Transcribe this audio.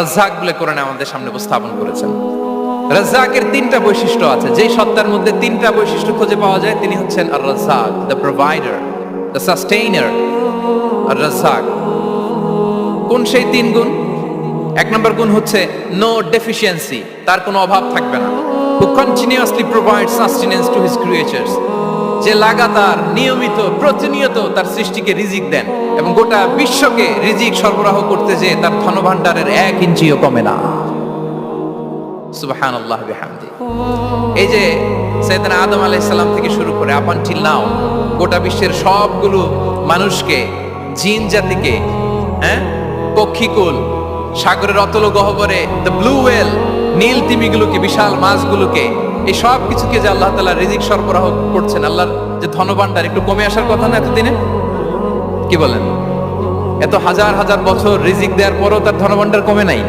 রাজ্জাক বলে কোরআনে আমাদের সামনে উপস্থাপন করেছেন। রাজ্জাকের তিনটা বৈশিষ্ট্য আছে, যেই সত্তার মধ্যে তিনটা বৈশিষ্ট্য খুঁজে পাওয়া যায় তিনি হচ্ছেন আর রাজ্জাক, দ্য প্রোভাইডার, দ্য সাস্টেইনার। আর রাজ্জাক কোন সেই তিন গুণ? এক নম্বর গুণ হচ্ছে নো ডেফিসিয়েন্সি, তার কোনো অভাব থাকবে না। হু continuously provide sustenance to his creatures, যে লাগাতার নিয়মিত প্রতিনিয়ত তার সৃষ্টিকে রিজিক দেন এবং গোটা বিশ্বকে রিজিক সরবরাহ করতে যে তার ধনভাণ্ডারের 1 ইঞ্চিও কমে না। সুবহানাল্লাহ বিহামদি। এই যে সাইয়েদনা আদম আলাইহিস সালাম থেকে শুরু করে আপ আনটিল নাও গোটা বিশ্বের সবগুলো মানুষকে, জিন জাতিকে, পক্ষীকুল, সাগরের অতল গহ্বরে দ্য ব্লু ওয়েল, নীল তিমিগুলোকে, বিশাল মাছগুলোকে, এই সব কিছুকে যে আল্লাহ তাআলা রিজিক সরবরাহ করছেন, আল্লাহর যে ধনভাণ্ডার একটু কমে আসার কথা না এতদিনে? কি বলেন? এত হাজার হাজার বছর রিজিক দেওয়ার পরও তার ধনভাণ্ডার কমে নাই।